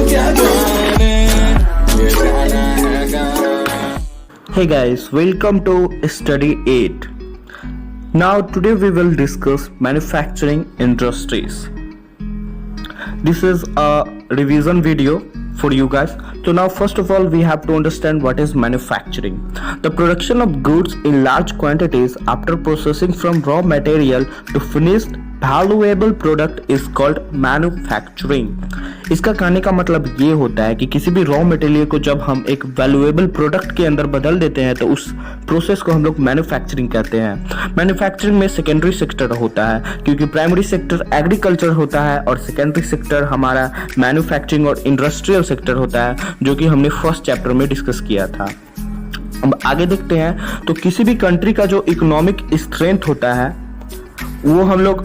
Hey guys, welcome to Study 8. Now today we will discuss manufacturing industries. This is a revision video for you guys. So now first of all we have to understand what is manufacturing. The production of goods in large quantities after processing from raw material to finished valuable product is called manufacturing. इसका कहने का मतलब ये होता है कि किसी भी रॉ मटेरियल को जब हम एक वैल्यूएबल प्रोडक्ट के अंदर बदल देते हैं तो उस प्रोसेस को हम लोग मैन्युफैक्चरिंग कहते हैं। मैन्युफैक्चरिंग में सेकेंडरी सेक्टर होता है क्योंकि प्राइमरी सेक्टर एग्रीकल्चर होता है और सेकेंडरी सेक्टर हमारा मैन्युफैक्चरिंग और इंडस्ट्रियल सेक्टर होता है, जो कि हमने फर्स्ट चैप्टर में डिस्कस किया था। अब आगे देखते हैं तो किसी भी कंट्री का जो इकोनॉमिक स्ट्रेंथ होता है वो हम लोग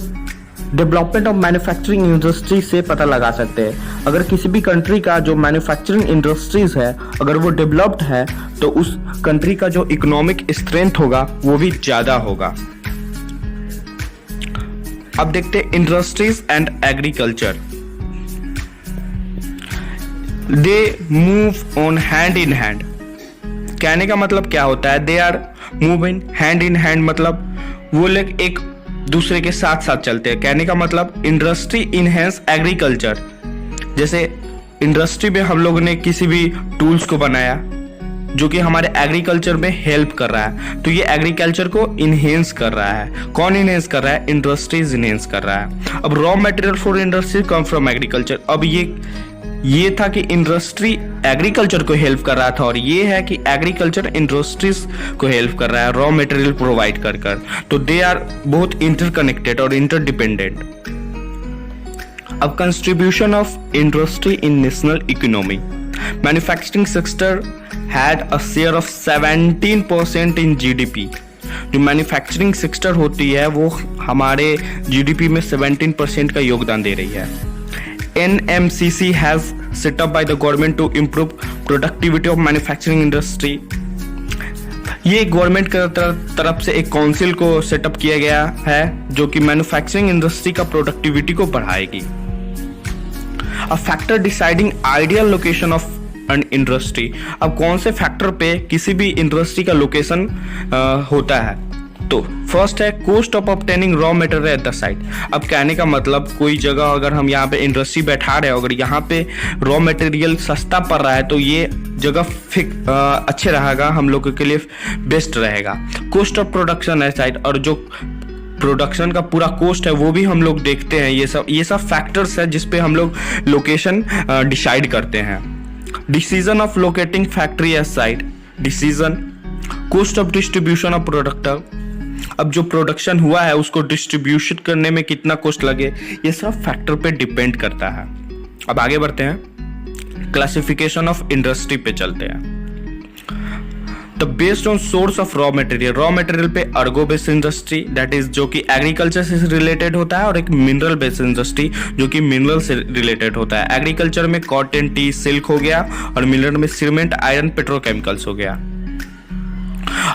डेवलपमेंट ऑफ मैन्युफैक्चरिंग इंडस्ट्री से पता लगा सकते हैं। अगर किसी भी कंट्री का जो मैन्युफैक्चरिंग इंडस्ट्रीज है अगर वो डेवलप्ड है तो उस कंट्री का जो इकोनॉमिक स्ट्रेंथ होगा वो भी ज्यादा होगा। अब देखते हैं industries and agriculture. They move on hand in hand. कहने का मतलब क्या होता है, they are moving hand in hand, मतलब वो लोग एक दूसरे के साथ साथ चलते हैं। कहने का मतलब इंडस्ट्री इनहेंस एग्रीकल्चर। जैसे इंडस्ट्री में हम लोगों ने किसी भी टूल्स को बनाया जो कि हमारे एग्रीकल्चर में हेल्प कर रहा है, तो ये एग्रीकल्चर को इनहेंस कर रहा है। कौन इनहेंस कर रहा है? इंडस्ट्रीज इनहेंस कर रहा है। अब raw material for industry come from agriculture. अब ये था कि इंडस्ट्री एग्रीकल्चर को हेल्प कर रहा था और ये है कि एग्रीकल्चर इंडस्ट्रीज को हेल्प कर रहा है रॉ मटेरियल प्रोवाइड कर कर। तो दे आर बोथ इंटरकनेक्टेड और इंटरडिपेंडेंट। अब contribution of industry in national economy. Manufacturing sector had a share of 17% in GDP. जो मैन्युफैक्चरिंग सेक्टर होती है वो हमारे जीडीपी में 17% का योगदान दे रही है। NMCC has set up by the government to improve productivity of manufacturing industry. ये गवर्नमेंट की तरफ से एक काउंसिल को सेटअप किया गया है जो कि मैन्युफैक्चरिंग इंडस्ट्री का प्रोडक्टिविटी को बढ़ाएगी। A factor deciding ideal location of an industry. अब कौन से फैक्टर पे किसी भी इंडस्ट्री का लोकेशन होता है? तो फर्स्ट है cost of obtaining raw material at the site. अब कहने का मतलब कोई जगह अगर हम यहाँ पे इंडस्ट्री बैठा रहे हैं, अगर यहाँ पे रॉ मटेरियल सस्ता पड़ रहा है तो ये जगह अच्छे रहेगा, हम लोगों के लिए बेस्ट रहेगा। Cost of production at site, और जो प्रोडक्शन का पूरा कॉस्ट है वो भी हम लोग देखते हैं। ये सब फैक्टर्स है जिसपे हम लोग लोकेशन डिसाइड करते हैं। Decision of locating factory eight site. Decision cost of distribution of product. अब जो प्रोडक्शन हुआ है उसको डिस्ट्रीब्यूशन करने में कितना कॉस्ट लगे, ये सब फैक्टर पे डिपेंड करता है। अब आगे बढ़ते हैं, क्लासिफिकेशन ऑफ इंडस्ट्री पे चलते हैं। The based on source of raw material. Raw material पे अर्गो बेस्ड इंडस्ट्री दैट इज जो कि एग्रीकल्चर से रिलेटेड होता है, और एक मिनरल बेस्ड इंडस्ट्री जो कि मिनरल से रिलेटेड होता है। एग्रीकल्चर में कॉटन, टी, सिल्क हो गया, और मिनरल में सीमेंट, आयरन, पेट्रोकेमिकल्स हो गया।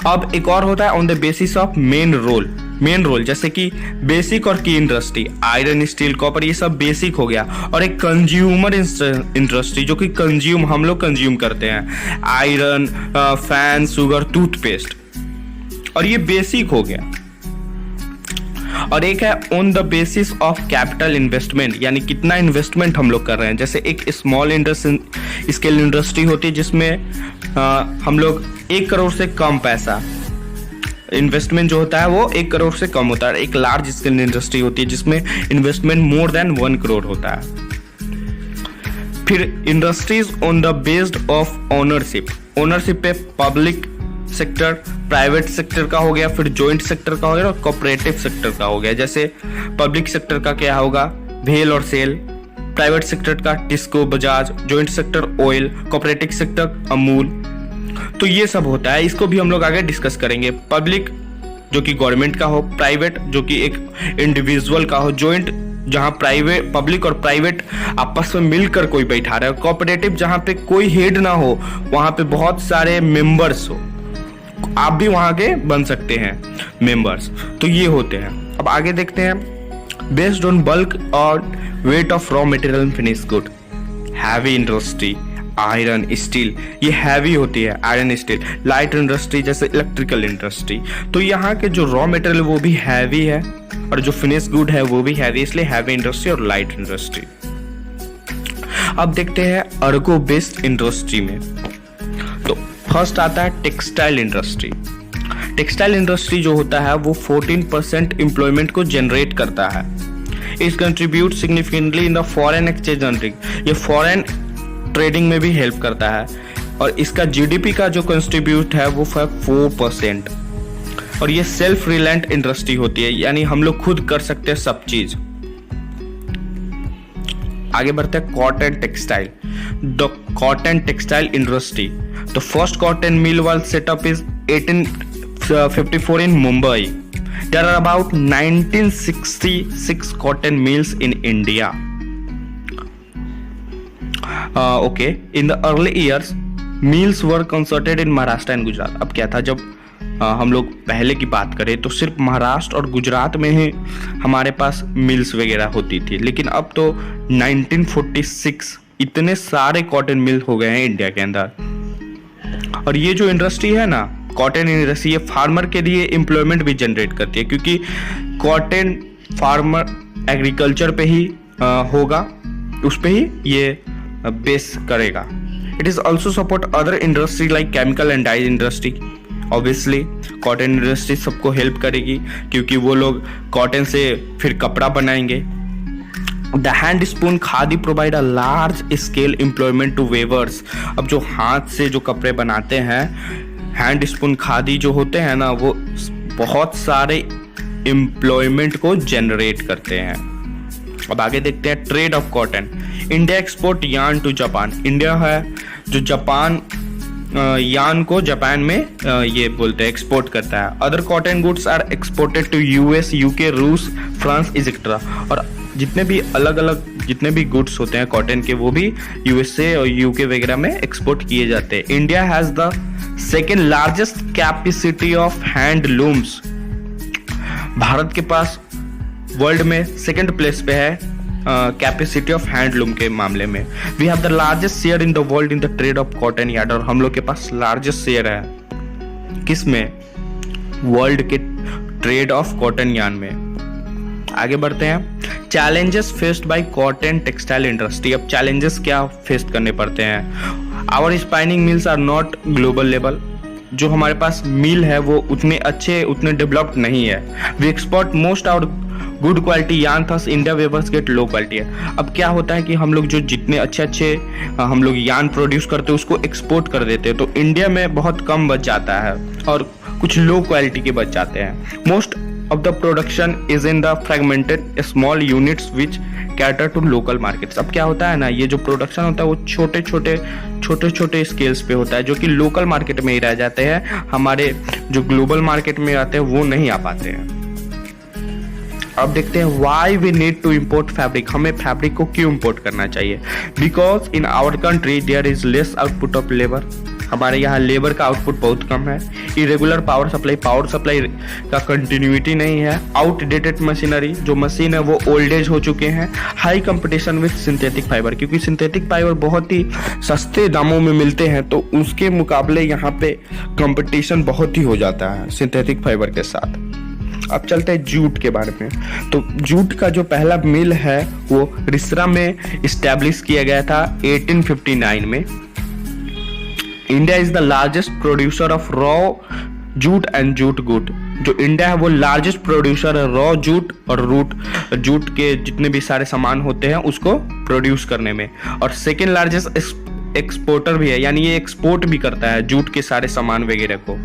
अब एक और होता है on the basis of main role, जैसे कि बेसिक और की इंडस्ट्री, आयरन, स्टील, कॉपर, ये सब बेसिक हो गया। और एक कंज्यूमर इंडस्ट्री जो कि हम लोग कंज्यूम करते हैं, आयरन, फैन, शुगर, टूथपेस्ट, और ये बेसिक हो गया। और एक है on the basis of capital investment, यानी कितना इन्वेस्टमेंट हम लोग कर रहे हैं। जैसे एक स्मॉल स्केल इंडस्ट्री होती है जिसमें हम लोग 1 करोड़ से कम पैसा इन्वेस्टमेंट जो होता है वो 1 करोड़ से कम होता है। एक लार्ज स्केल इंडस्ट्री होती है जिसमें इन्वेस्टमेंट मोर देन 1 करोड़ होता है। फिर industries on the based of ownership पे पब्लिक सेक्टर, प्राइवेट सेक्टर का हो गया, फिर जॉइंट सेक्टर का हो गया और कोऑपरेटिव सेक्टर का हो गया। जैसे पब्लिक सेक्टर का क्या होगा, भेल और सेल, प्राइवेट सेक्टर का TISCO, Bajaj, joint sector oil, cooperative sector Amul. तो ये सब होता है, इसको भी हम लोग आगे डिस्कस करेंगे। पब्लिक जो कि गवर्नमेंट का हो, प्राइवेट जो कि एक इंडिविजुअल का हो, जॉइंट जहां प्राइवेट, पब्लिक और प्राइवेट आपस में मिलकर कोई बैठा रहा है, कोऑपरेटिव जहां पे कोई हेड ना हो, वहां पे बहुत सारे मेंबर्स हो, आप भी वहां के बन सकते हैं मेंबर्स। तो ये होते हैं। अब आगे देखते हैं, बेस्ड ऑन बल्क और weight of raw material and finish good heavy industry, iron steel, ये हैवी होती है आयरन स्टील। लाइट इंडस्ट्री जैसे इलेक्ट्रिकल इंडस्ट्री, तो यहाँ के जो रॉ मटेरियल वो भी हैवी है और जो फिनिश गुड है वो भी हैवी, इसलिए हैवी इंडस्ट्री और लाइट इंडस्ट्री। अब देखते हैं अर्गो बेस्ड इंडस्ट्री में, तो फर्स्ट आता है टेक्सटाइल इंडस्ट्री। टेक्सटाइल इंडस्ट्री जो होता है वो 14% एम्प्लॉयमेंट को जनरेट करता है। It contribute significantly in the foreign exchange earning, ये फॉरेन ट्रेडिंग में भी हेल्प करता है और इसका जीडीपी का जो कंट्रीब्यूट है वो 4%। और ये सेल्फ रिलायंट इंडस्ट्री होती है, यानी हम लोग खुद कर सकते हैं सब चीज। आगे बढ़ते हैं cotton textile. The cotton textile industry, the first cotton mill was set up is 1854 in Mumbai. There are about 1966 cotton mills in India. Okay. In the early years, mills were concentrated in Maharashtra and Gujarat. अब क्या था, जब हम लोग पहले की बात करें तो सिर्फ महाराष्ट्र और गुजरात में ही हमारे पास मिल्स वगैरह होती थी, लेकिन अब तो 1946 इतने सारे कॉटन मिल हो गए हैं इंडिया के अंदर। और ये जो इंडस्ट्री है ना, कॉटन इंडस्ट्री, ये फार्मर के लिए एम्प्लॉयमेंट भी जनरेट करती है, क्योंकि कॉटन फार्मर एग्रीकल्चर पे ही होगा, उस पे ही ये बेस करेगा। It is also support other industry like chemical and dye industry. Obviously cotton industry सबको हेल्प करेगी, क्योंकि वो लोग कॉटन से फिर कपड़ा बनाएंगे। The hand spun khadi provide a large scale employment to weavers. अब जो हाथ से जो कपड़े बनाते हैं, हैंड स्पून खादी जो होते हैं ना, वो बहुत सारे एम्प्लॉयमेंट को जनरेट करते हैं। अब आगे देखते हैं trade of cotton. India export yarn to Japan. India है जो जापान यार्न को जापान में ये बोलते हैं एक्सपोर्ट करता है। Other cotton goods are exported to US, UK, रूस, फ्रांस एक्सेट्रा। और जितने भी अलग अलग जितने भी गुड्स होते हैं कॉटन के, वो भी यूएसए और यूके वगैरह में एक्सपोर्ट किए जाते हैं। India has the second largest capacity of handlooms. Bharat के पास वर्ल्ड में सेकेंड प्लेस पे है कैपेसिटी ऑफ हैंडलूम के मामले में। We have the largest share in the world in the trade of cotton yarn. और हम लोग के पास लार्जेस्ट शेयर है किस में? वर्ल्ड के ट्रेड ऑफ कॉटन यार्न में। आगे बढ़ते हैं challenges faced by cotton textile industry. अब चैलेंजेस क्या फेस करने पड़ते हैं? Our spinning mills are not global level. जो हमारे पास मिल है वो उतने अच्छे, उतने डेवलप्ड नहीं है। We export most our good quality yarn, thus India weavers get low quality है। अब क्या होता है कि हम लोग जो जितने अच्छे अच्छे हम लोग यार्न प्रोड्यूस करते हैं उसको एक्सपोर्ट कर देते हैं, तो इंडिया में बहुत कम बच जाता है और कुछ लो क्वालिटी के बच जाते हैं। Most of the production is in the fragmented small units which cater to local markets। अब क्या होता है ना, ये जो प्रोडक्शन होता है वो छोटे छोटे स्केल्स पे होता है, जो कि लोकल मार्केट में ही रह जाते हैं। हमारे जो ग्लोबल मार्केट में आते हैं वो नहीं आ पाते हैं। अब देखते हैं why we need to import fabric. हमें फैब्रिक को क्यों इम्पोर्ट करना चाहिए? Because in our country there is less output of labour. हमारे यहाँ लेबर का आउटपुट बहुत कम है। इरेगुलर पावर सप्लाई का कंटिन्यूटी नहीं है। आउटडेटेड मशीनरी, जो मशीन है वो ओल्ड एज हो चुके हैं। High competition with synthetic fibre, क्योंकि सिंथेटिक फाइबर बहुत ही सस्ते दामों में मिलते हैं, तो उसके मुकाबले यहाँ पे कंपटीशन बहुत ही हो जाता है सिंथेटिक फाइबर के साथ। अब चलते हैं जूट के बारे में। तो जूट का जो पहला मिल है वो रिसरा में इस्टेब्लिश किया गया था 1859 में। India is the largest producer of raw jute and jute good. जो इंडिया है वो लार्जेस्ट प्रोड्यूसर है रॉ जूट और जूट के जितने भी सारे सामान होते हैं उसको प्रोड्यूस करने में, और सेकेंड लार्जेस्ट एक्सपोर्टर भी है, यानी ये एक्सपोर्ट भी करता है जूट के सारे सामान वगैरह को।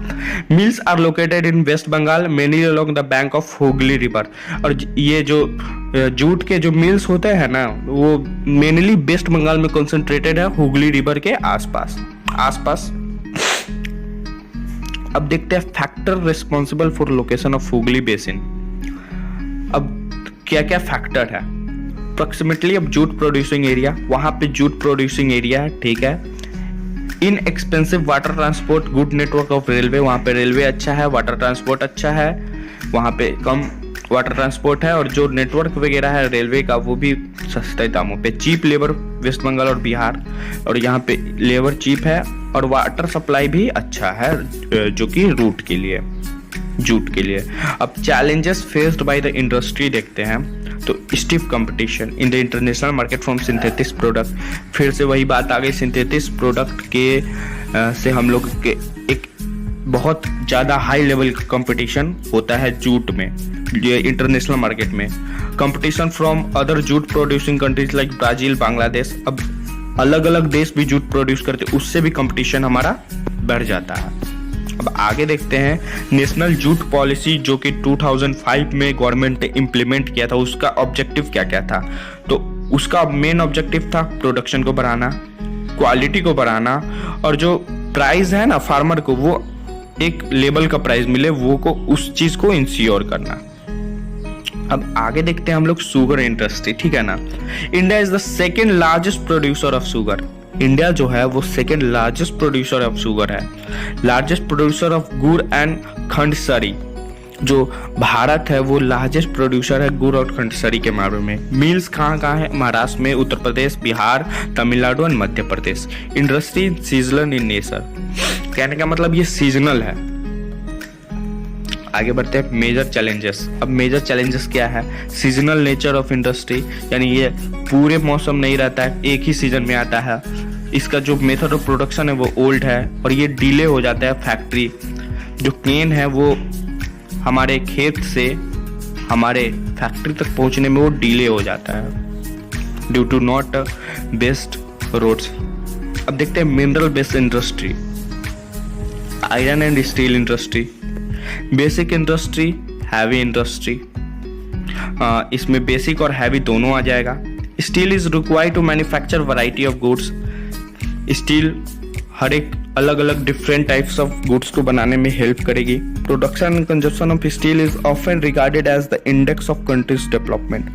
Mills are located in West Bengal mainly along the bank of Hooghly river. और ये जो जूट के जो मिल्स होते हैं ना वो मेनली वेस्ट बंगाल में कंसंट्रेटेड है, हुगली रिवर के आसपास। अब देखते हैं factor responsible for location of Hooghly basin. अब क्या क्या फैक्टर है? अप्रोक्सीमेटली अब जूट प्रोड्यूसिंग एरिया, वहां पे जूट प्रोड्यूसिंग एरिया है, ठीक है। Inexpensive water transport, good network of railway, वहां पे रेलवे अच्छा है, वाटर ट्रांसपोर्ट अच्छा है, वहां पे कम वाटर ट्रांसपोर्ट है, और जो नेटवर्क वगैरह है रेलवे का वो भी सस्ते दामों पे, चीप लेबर वेस्ट बंगाल और बिहार, और यहाँ पे लेबर चीप है और वाटर सप्लाई भी अच्छा है जो कि रूट के लिए, जूट के लिए। अब challenges faced by the industry देखते हैं, तो stiff competition in the international market from synthetic product, फिर से वही बात आ गई, सिंथेटिक प्रोडक्ट के से हम लोग के एक बहुत ज़्यादा हाई लेवल का कंपटीशन होता है जूट में, ये इंटरनेशनल मार्केट में। Competition from other jute producing countries like Brazil, Bangladesh, अब अलग अलग देश भी जूट प्रोड्यूस करते, उससे भी कंपटीशन हमारा बढ़ जाता है। अब आगे देखते हैं नेशनल जूट पॉलिसी जो कि 2005 में गवर्नमेंट ने इम्प्लीमेंट किया था, उसका ऑब्जेक्टिव क्या क्या था। तो उसका मेन ऑब्जेक्टिव था प्रोडक्शन को बढ़ाना, क्वालिटी को बढ़ाना, और जो प्राइस है ना फार्मर को वो एक लेवल का प्राइस मिले, वो को उस चीज को इंश्योर करना। अब आगे देखते हैं हम लोग शुगर इंडस्ट्री, ठीक है ना। India is the second largest producer of sugar, India जो है वो second largest producer of sugar है। लार्जेस्ट प्रोड्यूसर ऑफ गुड़ एंड खंडसरी, जो भारत है वो लार्जेस्ट प्रोड्यूसर है गुड़ और खंडसरी के मामले में। मिल्स कहाँ कहाँ है, महाराष्ट्र में, उत्तर प्रदेश, बिहार, तमिलनाडु और Madhya Pradesh. Industry seasonal in nature, कहने का मतलब ये सीजनल है। आगे बढ़ते हैं मेजर चैलेंजेस। अब मेजर चैलेंजेस क्या है, सीजनल नेचर ऑफ इंडस्ट्री, यानी ये पूरे मौसम नहीं रहता है, एक ही सीजन में आता है। इसका जो मेथड ऑफ प्रोडक्शन है वो ओल्ड है, और ये डिले हो जाता है। फैक्ट्री जो केन है वो हमारे खेत से हमारे फैक्ट्री तक पहुंचने में वो डिले हो जाता है due to not best roads. अब देखते हैं mineral based industry, iron and steel industry, basic industry, heavy industry. इसमें बेसिक और हैवी दोनों आ जाएगा। Steel is required to manufacture variety of goods, steel हर एक अलग अलग डिफरेंट टाइप्स ऑफ गुड्स को बनाने में हेल्प करेगी। Production and consumption of steel is often regarded as the index of countries development.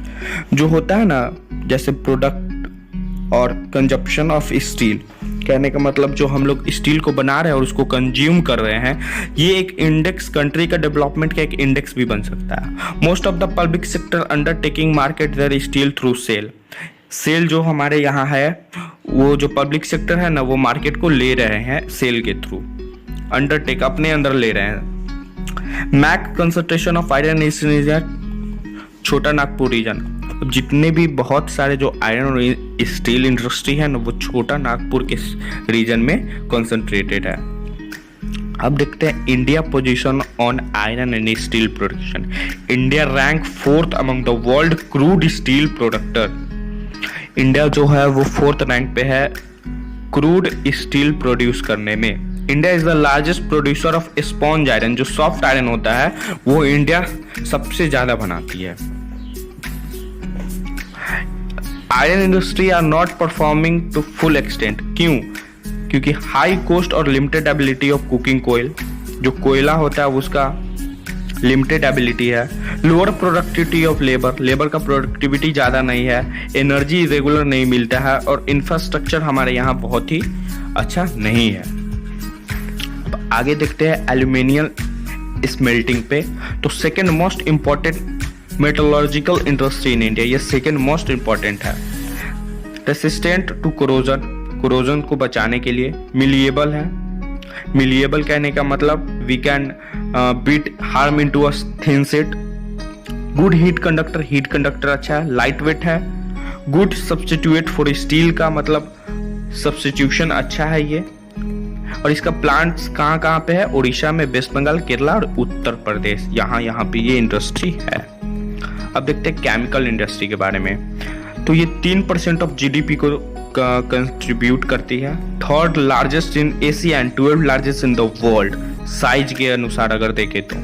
जो होता है ना, जैसे प्रोडक्ट और कंजप्शन ऑफ स्टील, कहने का मतलब जो हम लोग स्टील को बना रहे हैं और उसको कंज्यूम कर रहे हैं, ये एक इंडेक्स, कंट्री का डेवलपमेंट का एक इंडेक्स भी बन सकता है। Most of the public sector undertaking market their steel through SAIL. SAIL जो हमारे यहाँ है, वो जो पब्लिक सेक्टर है ना, वो मार्केट को ले रहे हैं सेल के थ्रू, अंडरटेक अपने अंदर ले रहे हैं। Max concentration of iron in Chota Nagpur reason. जितने भी बहुत सारे जो आयरन और स्टील इंडस्ट्री है ना, वो छोटा नागपुर के रीजन में कंसंट्रेटेड है। अब देखते हैं India position on iron and steel production. India rank 4th among the world crude steel producer. India जो है वो 4th रैंक पे है क्रूड स्टील प्रोड्यूस करने में। India is the largest producer of sponge iron, जो सॉफ्ट आयरन होता है वो इंडिया सबसे ज्यादा बनाती है। Iron industry are not performing to full extent, क्यों? क्योंकि हाई कॉस्ट और limited ability of cooking coal, जो कोयला होता है उसका लिमिटेड एबिलिटी है। Lower productivity of labour, labour का प्रोडक्टिविटी ज़्यादा नहीं है। एनर्जी रेगुलर नहीं मिलता है, और इंफ्रास्ट्रक्चर हमारे यहाँ बहुत ही अच्छा नहीं है। अब आगे देखते हैं एल्यूमिनियम स्मेल्टिंग पे। तो second most important metallurgical industry in India, ये सेकेंड मोस्ट इम्पॉर्टेंट है। रेसिस्टेंट टू कोरोजन, कोरोजन को बचाने के लिए। मिलिएबल है, मिलिएबल कहने का मतलब we can beat harm into a thin sheet. Good heat conductor, heat conductor अच्छा है। लाइट वेट है। गुड सब्स्टिट्यूट फॉर स्टील का मतलब सब्स्टिट्यूशन अच्छा है ये। और इसका प्लांट्स कहाँ कहाँ पे है? उड़ीसा में, वेस्ट बंगाल, केरला और उत्तर प्रदेश, यहाँ पे ये इंडस्ट्री है। अब देखते हैं केमिकल इंडस्ट्री के बारे में। तो ये 3% ऑफ जीडीपी को कंट्रीब्यूट करती है। 3rd largest in Asia and 12th largest in the world. Size के अनुसार अगर देखें तो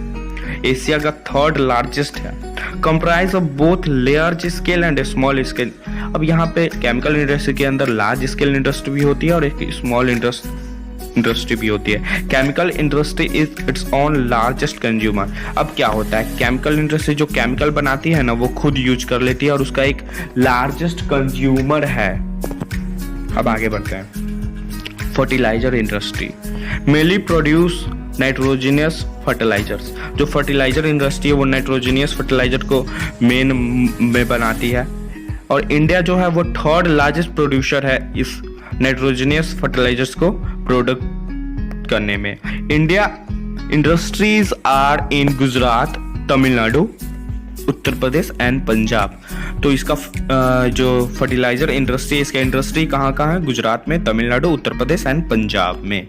एशिया का 3rd लार्जेस्ट है। Comprise of both large scale and small scale. अब यहाँ पे केमिकल इंडस्ट्री के अंदर लार्ज स्केल इंडस्ट्री भी होती है और एक स्मॉल इंडस्ट्री भी होती है। Chemical industry is its own largest consumer. अब क्या होता है, केमिकल इंडस्ट्री जो केमिकल बनाती है ना, वो खुद यूज कर लेती है और उसका एक लार्जेस्ट कंज्यूमर है। अब आगे बढ़ते हैं। Fertiliser industry mainly produce nitrogenous fertilisers. जो फर्टिलाइजर इंडस्ट्री है वो नाइट्रोजिनियस फर्टिलाइजर को मेन में बनाती है, और इंडिया जो है वो थर्ड लार्जेस्ट प्रोड्यूसर है इस नाइट्रोजिनियस फर्टिलाइजर्स को प्रोडक्ट करने में। India industries are in Gujarat, Tamil Nadu, Uttar Pradesh and Punjab. तो इसका जो फर्टिलाइजर इंडस्ट्री, इसका इंडस्ट्री कहाँ है? गुजरात में, तमिलनाडु, उत्तर प्रदेश एंड पंजाब में।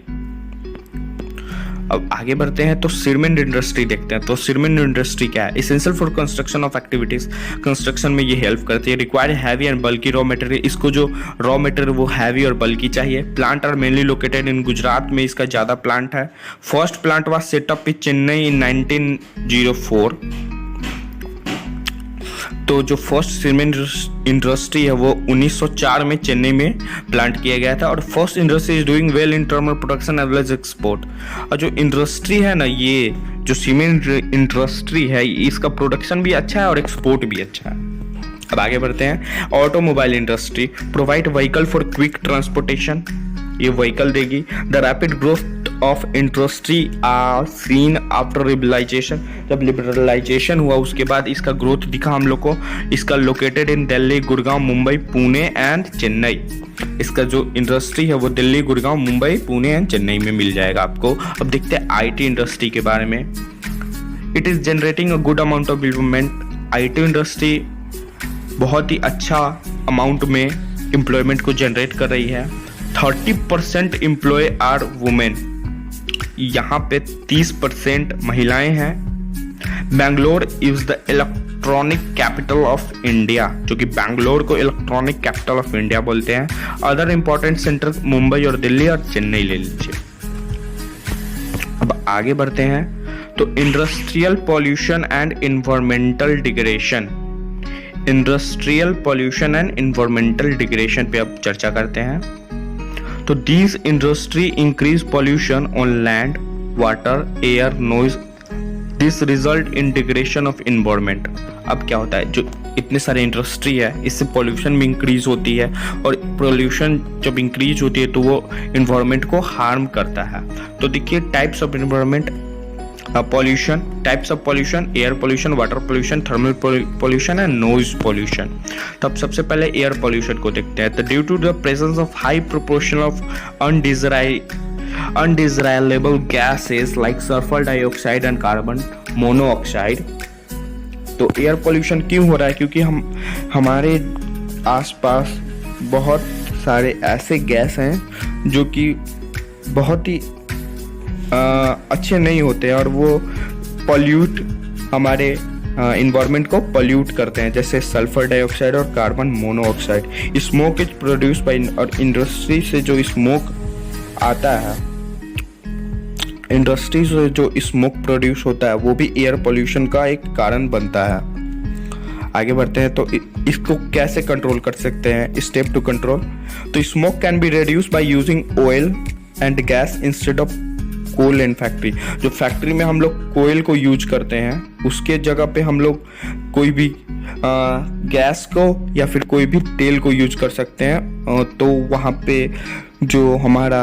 अब आगे बढ़ते हैं तो सीमेंट इंडस्ट्री देखते हैं। तो सीमेंट इंडस्ट्री क्या है? Essential for construction of activities, construction में ये हेल्प करती है। Require heavy and bulky raw material, इसको जो रॉ मटेरियल वो हैवी और बल्की चाहिए। Plant are mainly located in Gujarat में, इसका ज़्यादा प्लांट है। First plant was set up in Chennai in 1904। तो जो फर्स्ट सीमेंट इंडस्ट्री है वो 1904 में चेन्नई में प्लांट किया गया था। और first industry is doing well in term of production as well as export. और जो इंडस्ट्री है ना, ये जो सीमेंट इंडस्ट्री है, इसका प्रोडक्शन भी अच्छा है और एक्सपोर्ट भी अच्छा है। अब आगे बढ़ते हैं। Automobile industry provide vehicle for quick transportation, ये व्हीकल देगी। The rapid growth of industry are seen after liberalisation, जब लिबरलाइजेशन हुआ उसके बाद इसका ग्रोथ दिखा हम लोग को। इसका located in Delhi, Gurgaon, Mumbai, Pune and Chennai. इसका जो इंडस्ट्री है वो दिल्ली, गुड़गांव, मुंबई, पुणे एंड चेन्नई में मिल जाएगा आपको। अब देखते हैं आईटी इंडस्ट्री के बारे में। It is generating a good amount of employment. IT industry बहुत ही अच्छा अमाउंट में एम्प्लॉयमेंट को जनरेट कर रही है। 30% एम्प्लॉय आर वुमेन, यहाँ पे 30% महिलाएं हैं। Bangalore is the electronic capital of India, जो कि बैंगलोर को इलेक्ट्रॉनिक कैपिटल ऑफ इंडिया बोलते हैं। अदर इंपॉर्टेंट सेंटर मुंबई और दिल्ली और चेन्नई ले लीजिए। अब आगे बढ़ते हैं तो industrial pollution and environmental degradation. Industrial pollution and environmental degradation पे अब चर्चा करते हैं। तो these industry increase pollution on land, water, air, noise, this result in degradation of environment. अब क्या होता है, जो इतने सारे इंडस्ट्री है इससे पॉल्यूशन भी इंक्रीज होती है, और पॉल्यूशन जब इंक्रीज होती है तो वो इन्वायरमेंट को हार्म करता है। तो देखिए types of environment pollution, types of pollution, air pollution, water pollution, thermal pollution and noise pollution। तो अब सबसे पहले air pollution को देखते हैं। तो due to the presence of high proportion of undesirable gases like sulfur dioxide and carbon monoxide। तो air pollution क्यों हो रहा है? क्योंकि हमारे आसपास बहुत सारे ऐसे गैस हैं जो कि बहुत ही अच्छे नहीं होते और वो पॉल्यूट हमारे इन्वायरमेंट को पॉल्यूट करते हैं, जैसे सल्फर डाइऑक्साइड और carbon monoxide. Smoke is produce by, और इंडस्ट्री से जो स्मोक आता है, इंडस्ट्री से जो स्मोक प्रोड्यूस होता है वो भी एयर पोल्यूशन का एक कारण बनता है। आगे बढ़ते हैं तो इसको कैसे कंट्रोल कर सकते हैं? Step to control. तो smoke can be reduce by using oil and gas instead of coal in factory. जो फैक्ट्री में हम लोग कोयल को यूज करते हैं उसके जगह पे हम लोग कोई भी गैस को या फिर कोई भी तेल को यूज कर सकते हैं। तो वहाँ पे जो हमारा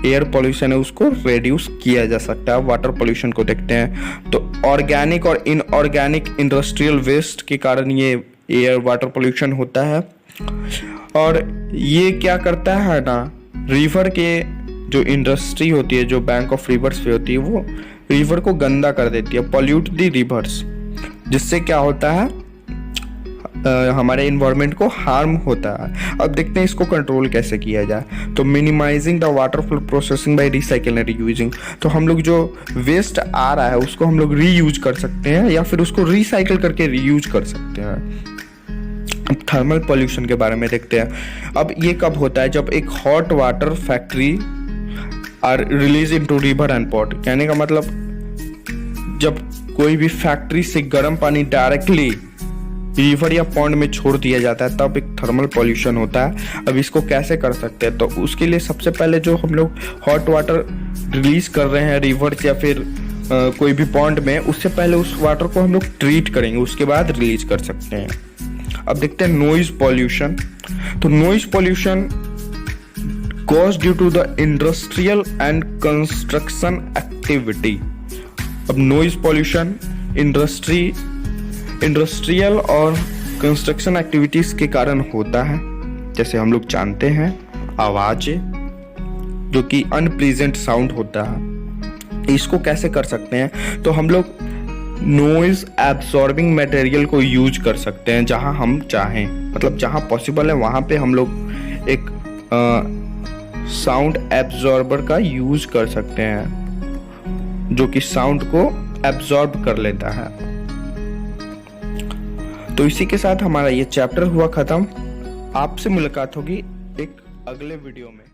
एयर पोल्यूशन है उसको रिड्यूस किया जा सकता है। वाटर पोल्यूशन को देखते हैं तो ऑर्गेनिक और इनऑर्गेनिक इंडस्ट्रियल वेस्ट के कारण ये एयर वाटर पोल्यूशन होता है। और ये क्या करता है ना, रिवर के जो इंडस्ट्री होती है, जो बैंक ऑफ रिवर्स पे होती है, वो रिवर को गंदा कर देती है, पॉल्यूट दी रिवर्स, जिससे क्या होता है हमारे इन्वायरमेंट को हार्म होता है। अब देखते हैं इसको कंट्रोल कैसे किया जाए। तो minimising the water flow processing by recycling and reusing. तो हम लोग जो वेस्ट आ रहा है उसको हम लोग रीयूज कर सकते हैं या फिर उसको रिसाइकिल करके रीयूज कर सकते हैं। थर्मल पोल्यूशन के बारे में देखते हैं। अब ये कब होता है? जब एक hot water factory are release into river and pond. कहने का मतलब जब कोई भी फैक्ट्री से गर्म पानी डायरेक्टली रिवर या पॉन्ड में छोड़ दिया जाता है तब एक थर्मल पॉल्यूशन होता है। अब इसको कैसे कर सकते हैं? तो उसके लिए सबसे पहले जो हम लोग हॉट वाटर रिलीज कर रहे हैं रिवर या फिर कोई भी पॉन्ड में, उससे पहले उस वाटर को हम लोग ट्रीट करेंगे, उसके बाद रिलीज कर सकते हैं। अब देखते हैं नॉइज पॉल्यूशन। तो noise pollution cause due to the industrial and construction activity. अब नॉइज पॉल्यूशन इंडस्ट्रियल और कंस्ट्रक्शन एक्टिविटीज के कारण होता है। जैसे हम लोग जानते हैं आवाज जो कि अनप्लीजेंट साउंड होता है, इसको कैसे कर सकते हैं? तो हम लोग नॉइज एब्सॉर्बिंग मटेरियल को यूज कर सकते हैं जहां हम चाहें, मतलब जहां पॉसिबल है वहां पे हम लोग एक साउंड एब्जॉर्बर का यूज कर सकते हैं जो कि साउंड को एब्जॉर्ब कर लेता है। तो इसी के साथ हमारा ये चैप्टर हुआ खत्म। आपसे मुलाकात होगी एक अगले वीडियो में।